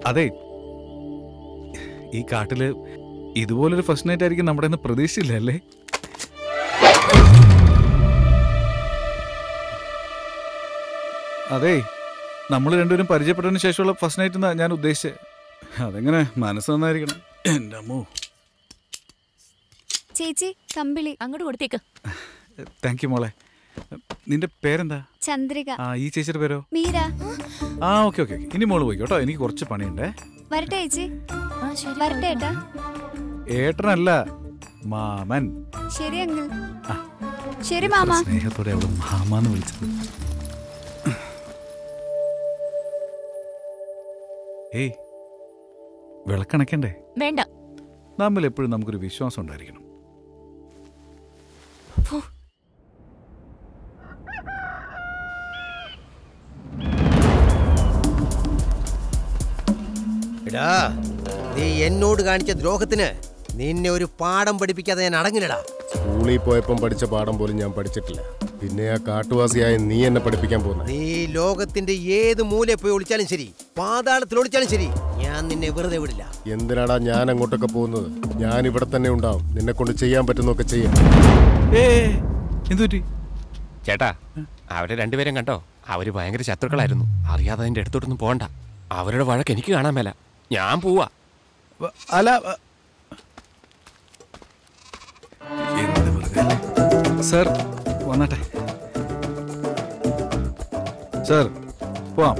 അതെ, ഈ കാട്ടില് ഇതുപോലൊരു ഫസ്റ്റ് നൈറ്റ് ആയിരിക്കും നമ്മുടെ ഒന്നും പ്രതീക്ഷിച്ചില്ല അല്ലേ? അതെ, നമ്മൾ രണ്ടുപേരും പരിചയപ്പെട്ടതിന് ശേഷമുള്ള ഫസ്റ്റ് നൈറ്റ് എന്നാ ഞാൻ ഉദ്ദേശിച്ചത്. അതെങ്ങനെ മനസ്സ് നന്നായിരിക്കണം. എൻ്റെ അമ്മോ. ചേച്ചി കമ്പിളി അങ്ങോട്ട് കൊടുത്തേക്ക്. താങ്ക് യു മോളെ. നിന്റെ പേരെന്താ? ചന്ദ്രിക. ഈ ചേച്ചിയുടെ പേരോ? മീര. Okay okay. ഇനി മോള് പോയി കേട്ടോ, എനിക്ക് കുറച്ച് പണിയുണ്ടേ. വരട്ടെ ചേച്ചി. വരട്ടെ ഏട്ടാ. ഏട്ടനല്ല, മാമൻ. ശരി അങ്കിൾ. ശരി മാമ. സ്നേഹത്തോടെ അവള് മാമാന്ന് വിളിച്ചത്. ഏയ്, വിളക്കണക്കണ്ടേ? വേണ്ട. നമ്മൾ എപ്പോഴും നമുക്കൊരു വിശ്വാസം ഉണ്ടായിരിക്കണം. എടാ, നീ എന്നോട് കാണിച്ച ദ്രോഹത്തിന് നിന്നെ ഒരു പാഠം പഠിപ്പിക്കാതെ ഞാൻ അടങ്ങില്ലടാ. സ്കൂളിൽ പോയപ്പം പഠിച്ച പാഠം പോലും ഞാൻ പഠിച്ചിട്ടില്ല. പിന്നെ ആ കാട്ടുവാസിയായ നീ എന്നെ പഠിപ്പിക്കാൻ പോകുന്ന? നീ ലോകത്തിന്റെ ഏത് മൂലയിൽ പോയി ഒളിച്ചാലും ശരി, പാതാളത്തിൽ ഒളിച്ചാലും ശരി, ഞാൻ നിന്നെ വെറുതെ വിടില്ല. എന്തിനാടാ ഞാൻ അങ്ങോട്ടൊക്കെ പോകുന്നത്? ഞാൻ ഇവിടെ തന്നെ ഉണ്ടാവും. നിന്നെ കൊണ്ട് ചെയ്യാൻ പറ്റുന്നൊക്കെ ചെയ്യാം. ചേട്ടാ, അവരെ രണ്ടുപേരും കണ്ടോ? അവര് ഭയങ്കര ശത്രുക്കളായിരുന്നു. അറിയാതെ അതിന്റെ അടുത്തോട്ടൊന്നും പോകണ്ട. അവരുടെ വഴക്ക് എനിക്ക് കാണാൻ മേല. ഞാൻ പോവാ. അല്ല സർ, വന്നാട്ടെ സർ, പോവാം.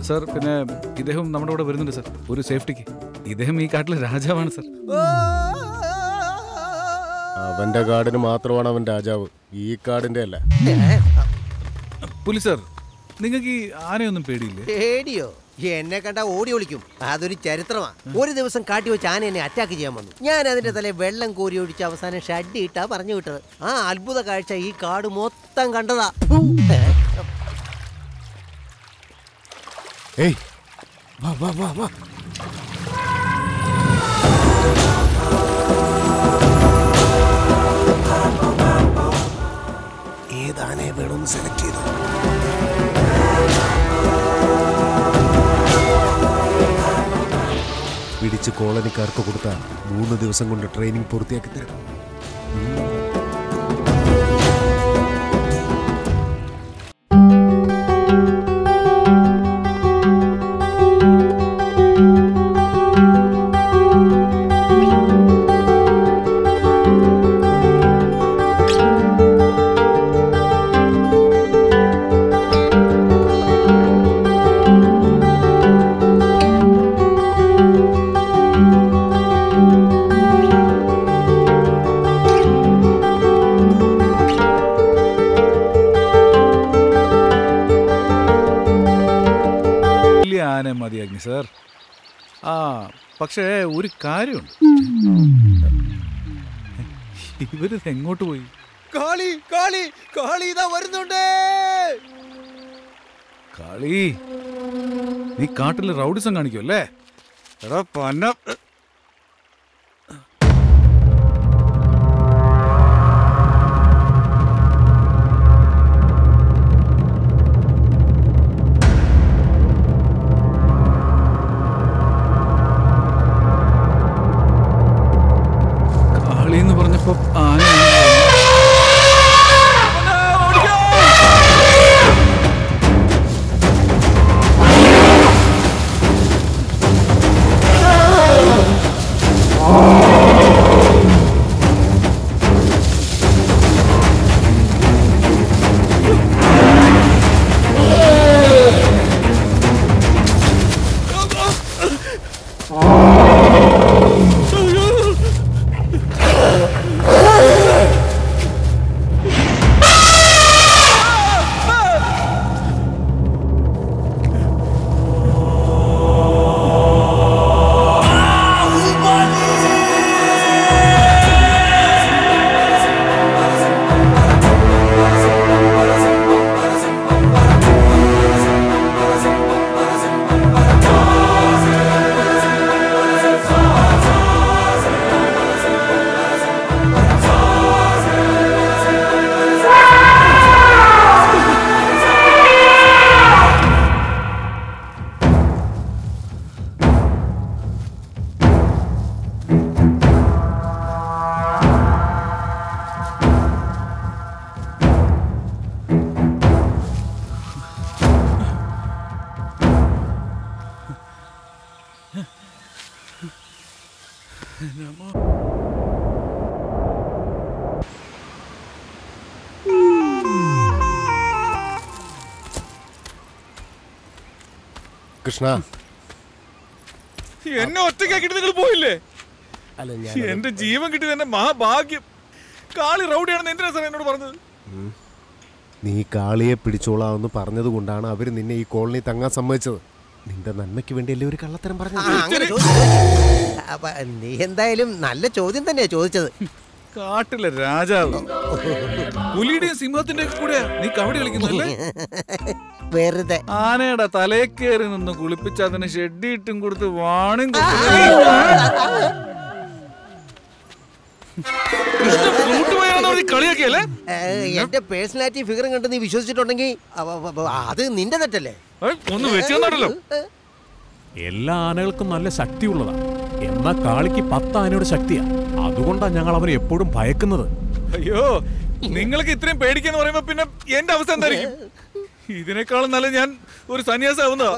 സർ, പിന്നെ ഇദ്ദേഹം നമ്മുടെ കൂടെ വരുന്നുണ്ട് സർ, ഒരു സേഫ്റ്റിക്ക്. ഇദ്ദേഹം ഈ കാട്ടിലെ രാജാവാണ് സർ. അവന്റെ കാടിന് മാത്രമാണ് അവൻ രാജാവ്, ഈ കാടിന്റെ അല്ല. പുലി സർ, നിങ്ങൾക്ക് ഈ ആനയൊന്നും പേടിയില്ലേ? പേടിയോ? എന്നെ കണ്ട ഓടി ഒളിക്കും. അതൊരു ചരിത്രമാണ്. ഒരു ദിവസം കാട്ടി വെച്ച് ആന എന്നെ അറ്റാക്ക് ചെയ്യാൻ വന്നു. ഞാൻ അതിന്റെ തലേ വെള്ളം കോരി ഒഴിച്ച് അവസാനം ഷഡ്ഡി ഇട്ടാ പറഞ്ഞു വിട്ടത്. ആ അത്ഭുത കാഴ്ച ഈ കാട് മൊത്തം കണ്ടതാ. ഏയ്, വാ വാ വാ വാ. ഏതാനെ വേണമെന്ന് സെലക്ട് ചെയ്തു. പിടിച്ച് കോളനിക്കാർക്ക് കൊടുത്താൽ 3 ദിവസം കൊണ്ട് ട്രെയിനിങ് പൂർത്തിയാക്കി തരും. ആന മതിയാക്കി സർ. പക്ഷേ ഒരു കാര്യമുണ്ട്, ഇവരിത് എങ്ങോട്ട് പോയി? കാളി കാളി കാളി ഇതാ വരുന്നുണ്ട്. കാളി, നീ കാട്ടിൽ റൗഡിസം കാണിക്കുമല്ലേ? എടാ പന്ന. എന്ന് പറഞ്ഞപ്പോ ആന കൃഷ്ണ, എന്നെ ഒറ്റയ്ക്കാക്കിട്ട് നിങ്ങൾ പോയില്ലേ? അല്ല എന്റെ ജീവൻ കിട്ടിയത് എന്റെ മഹാഭാഗ്യം. കാളി റൗഡിയാണെന്ന് എന്തിനാ സാർ എന്നോട് പറഞ്ഞത്? നീ കാളിയെ പിടിച്ചോളാമെന്ന് പറഞ്ഞത് കൊണ്ടാണ് അവര് നിന്നെ ഈ കോളനി തങ്ങാൻ സമ്മതിച്ചത്. നിന്റെ നന്മയ്ക്ക് വേണ്ടിയല്ലേ ഒരു കള്ളത്തരം പറഞ്ഞത്? നീ എന്തായാലും നല്ല ചോദ്യം തന്നെയാ ചോദിച്ചത്. കാട്ടിലെ രാജാവ് പുലിയുടെയും സിംഹത്തിന്റെയും കൂടെ നീ കബഡി കളിക്കുന്നല്ലേ? വെറുതെ ആനയുടെ തലേ കയറി നിന്ന് കുളിപ്പിച്ച് അതിന് ഷെഡിയിട്ടും കൊടുത്ത് വാണിംഗ് കളിയാക്കിയല്ലേ? എന്റെ പേഴ്സണാലിറ്റി ഫിഗറും കണ്ട് നീ വിശ്വസിച്ചിട്ടുണ്ടെങ്കിൽ അത് നിന്റെ തെറ്റല്ലേ? ഒന്ന് വെച്ചോ. എല്ലാ ആനകൾക്കും നല്ല ശക്തിയുള്ളതാണ്. എന്നാ കാളിക്ക് 10 ആനയുടെ ശക്തിയാ. അതുകൊണ്ടാണ് ഞങ്ങൾ അവനെ എപ്പോഴും ഭയക്കുന്നത്. അയ്യോ, നിങ്ങൾക്ക് ഇത്രയും പേടിക്കാന്ന് പറയുമ്പോ പിന്നെ എന്റെ അവസ്ഥ എന്തായിരിക്കും? ഇതിനേക്കാളും നല്ല ഞാൻ ഒരു സന്യാസാവുന്നതാ.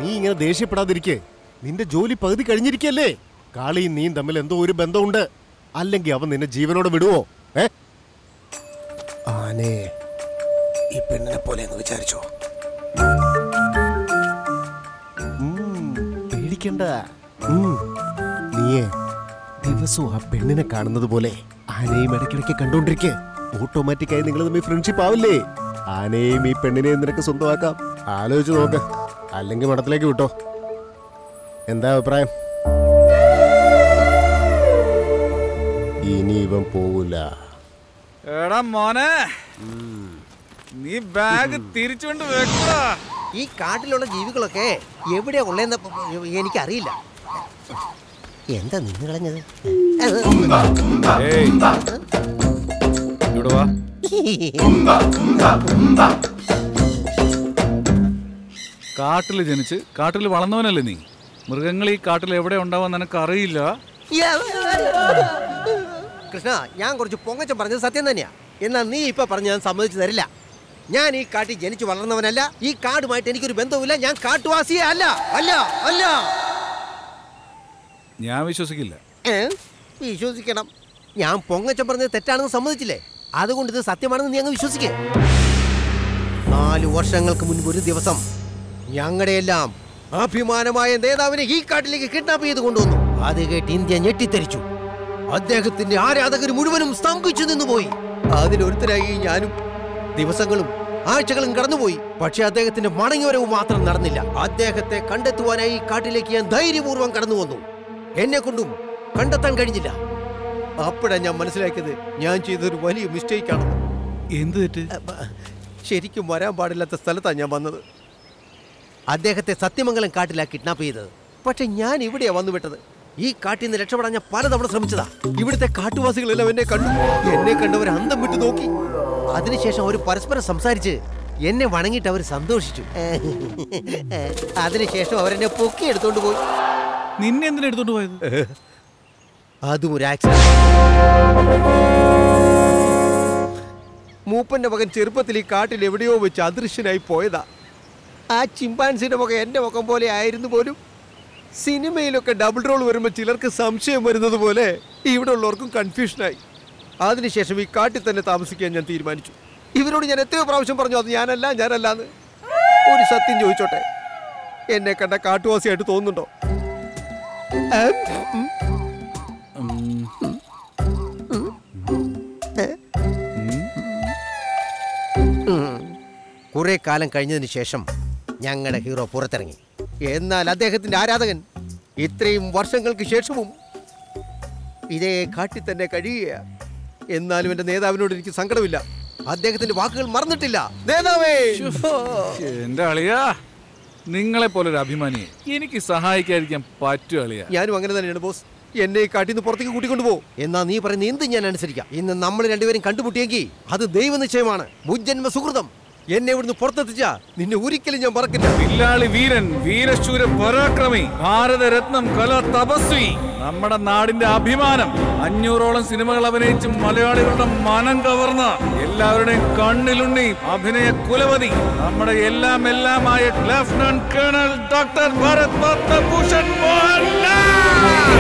നീ ഇങ്ങനെ ദേഷ്യപ്പെടാതിരിക്കേ. നിന്റെ ജോലി പകുതി കഴിഞ്ഞിരിക്കല്ലേ? കാളിയും നീയും തമ്മിൽ എന്തോ ഒരു ബന്ധമുണ്ട്. അല്ലെങ്കിൽ അവൻ നിന്നെ ജീവനോടെ വിടുവോ? ആനേ, ഈ പെണ്ണിനെ പോലെ എന്ന് വിചാരിച്ചോ? പേടിക്കണ്ട. നീയേ ദിവസവും ആ പെണ്ണിനെ കാണുന്നത് പോലെ ആനയും ഇടയ്ക്കിടയ്ക്ക് കണ്ടോണ്ടിരിക്കേ. ഓട്ടോമാറ്റിക്കായി നിങ്ങൾ തമ്മിൽ ഫ്രണ്ട്ഷിപ്പ് ആവില്ലേ? ആനയും ഈ പെണ്ണിനെയും നിനക്ക് സ്വന്തമാക്കാം. ആലോചിച്ച് നോക്ക്. അല്ലെങ്കിൽ മഠത്തിലേക്ക് വിട്ടോ. എന്താ അഭിപ്രായം? ഇനി ഇവൻ പോവില്ല. എടാ മോനെ, നീ ബാഗ് തിരിച്ചുകൊണ്ട് വെക്ക. ഈ കാട്ടിലുള്ള ജീവികളൊക്കെ എവിടെയാ ഉള്ളതെന്ന് എനിക്കറിയില്ല. എന്താ നിന്ന് കളഞ്ഞത്? കാട്ടില് ജനിച്ച് കാട്ടിൽ വളർന്നവനല്ലേ നീ? മൃഗങ്ങൾ ഈ കാട്ടിൽ എവിടെ ഉണ്ടാവാൻ നിനക്ക് അറിയില്ല. കൃഷ്ണ, ഞാൻ കുറച്ച് പൊങ്ങച്ചം പറഞ്ഞത് സത്യം തന്നെയാ. എന്നാ നീ ഇപ്പൊ പറഞ്ഞ് ഞാൻ സമ്മതിച്ചു തരില്ല. ഞാൻ ഈ കാട്ടിൽ ജനിച്ചു വളർന്നവനല്ല. ഈ കാടുമായിട്ട് എനിക്കൊരു ബന്ധവുമില്ല. ഞാൻ കാട്ടുവാസിയെ അല്ല. അല്ല അല്ല ഞാൻ വിശ്വസിക്കില്ല. വിശ്വസിക്കണം. ഞാൻ പൊങ്ങച്ചം പറഞ്ഞത് തെറ്റാണെന്ന് സമ്മതിച്ചില്ലേ? അതുകൊണ്ട് ഇത് സത്യമാണെന്ന് നീ അങ്ങ് വിശ്വസിക്കേ. 4 വർഷങ്ങൾക്ക് മുൻപ് ഒരു ദിവസം ഞങ്ങളുടെ എല്ലാം അഭിമാനമായ നേതാവിനെ ഈ കാട്ടിലേക്ക് കിഡ്നാപ്പ് ചെയ്ത് കൊണ്ടുവന്നു. അത് കേട്ട് ഇന്ത്യ ഞെട്ടിത്തെറിച്ചു. അദ്ദേഹത്തിന്റെ ആരാധകർ മുഴുവനും സ്തംഭിച്ചു നിന്നുപോയി. അതിലൊരുത്തരായി ഞാനും. ദിവസങ്ങളും ആഴ്ചകളും കടന്നുപോയി. പക്ഷെ അദ്ദേഹത്തിന്റെ മടങ്ങിവരവ് മാത്രം നടന്നില്ല. അദ്ദേഹത്തെ കണ്ടെത്തുവാനായി കാട്ടിലേക്ക് ഞാൻ ധൈര്യപൂർവ്വം കടന്നു വന്നു. എന്നെ കൊണ്ടും കണ്ടെത്താൻ കഴിഞ്ഞില്ല. അപ്പോഴാണ് ഞാൻ മനസ്സിലാക്കിയത് ഞാൻ ചെയ്തൊരു വലിയ മിസ്റ്റേക്ക് ആണെന്ന്. എന്ത് തെറ്റ്? ശരിക്കും വരാൻ പാടില്ലാത്ത സ്ഥലത്താണ് ഞാൻ വന്നത്. അദ്ദേഹത്തെ സത്യമംഗലം കാട്ടിലാണ് കിഡ്നാപ്പ് ചെയ്തത്. പക്ഷെ ഞാൻ ഇവിടെയാ വന്നുവിട്ടത്. ഈ കാട്ടിൽ നിന്ന് രക്ഷപ്പെടാൻ ഞാൻ പലതവണ ശ്രമിച്ചതാ. ഇവിടുത്തെ കാട്ടുവാസികളെല്ലാം എന്നെ കണ്ടു. എന്നെ കണ്ടവർ അന്തം വിട്ടു നോക്കി. അതിനുശേഷം അവർ പരസ്പരം സംസാരിച്ച് എന്നെ വണങ്ങിയിട്ട് അവർ സന്തോഷിച്ചു. അതിനുശേഷം അവരെന്നെ പൊക്കി എടുത്തോണ്ട് പോയി. നിന്നെ എന്തിനാ എടുത്തോണ്ട് പോയത്? അതും ഒരു ആക്സിഡന്റ്. മൂപ്പന്റെ മകൻ ചെറുപ്പത്തിൽ ഈ കാട്ടിൽ എവിടെയോ വെച്ച് അദൃശ്യനായി പോയതാ. ആ ചിമ്പാൻസിന്റെ മുഖം എന്റെ മുഖം പോലെ ആയിരുന്നു പോലും. സിനിമയിലൊക്കെ ഡബിൾ റോൾ വരുമ്പോൾ ചിലർക്ക് സംശയം വരുന്നത് പോലെ ഇവിടെ ഉള്ളവർക്കും കൺഫ്യൂഷനായി. അതിനുശേഷം ഈ കാട്ടിൽ തന്നെ താമസിക്കാൻ ഞാൻ തീരുമാനിച്ചു. ഇവരോട് ഞാൻ എത്രയോ പ്രാവശ്യം പറഞ്ഞു അത് ഞാനല്ലാന്ന്. ഒരു സത്യം ചോദിച്ചോട്ടെ, എന്നെ കണ്ട കാട്ടുവാസിയായിട്ട് തോന്നുന്നുണ്ടോ? കുറെ കാലം കഴിഞ്ഞതിന് ശേഷം ഞങ്ങളുടെ ഹീറോ പുറത്തിറങ്ങി. എന്നാൽ അദ്ദേഹത്തിന്റെ ആരാധകൻ ഇത്രയും വർഷങ്ങൾക്ക് ശേഷവും ഇതേ കാട്ടിൽ തന്നെ കഴിയുക. എന്നാലും എന്റെ നേതാവിനോട് എനിക്ക് സങ്കടമില്ല. അദ്ദേഹത്തിന്റെ വാക്കുകൾ മറന്നിട്ടില്ല. നേതാവേ, എന്റെ അളിയാ, നിങ്ങളെ പോലൊരു അഭിമാനിയെ എനിക്ക് സഹായിക്കാതിരിക്കാൻ പറ്റും അളിയാ. ഞാനും അങ്ങനെ തന്നെയാണ് ബോസ്. എന്നെ ഈ കാട്ടിൽ നിന്ന് പുറത്തേക്ക് കൂട്ടിക്കൊണ്ടു പോകും. എന്നാ നീ പറയുന്ന എന്ത് ഞാൻ അനുസരിക്കാം. ഇന്ന് നമ്മൾ രണ്ടുപേരും കണ്ടുമുട്ടിയെങ്കിൽ അത് ദൈവനിശ്ചയമാണ്, മുജ്ജന്മ സുഹൃതം. എന്നെ ഇവിടുന്ന് പുറത്തെത്തിച്ചാ നിന്നെ ഒരിക്കലും ഞാൻ മറക്കില്ല. വില്ലാളി വീരൻ, വീരശൂര പരാക്രമി, ഭാരതരത്നം, കലാ തപസ്വി, നമ്മുടെ നാടിന്റെ അഭിമാനം. 500ഓളം സിനിമകൾ അഭിനയിച്ച് മലയാളികളുടെ മനം കവർന്ന, എല്ലാവരുടെയും കണ്ണിലുണ്ണി, അഭിനയ കുലപതി, നമ്മുടെ എല്ലാമായ lieutenant colonel doctor Bharat Padma Bhushan Mohanlal.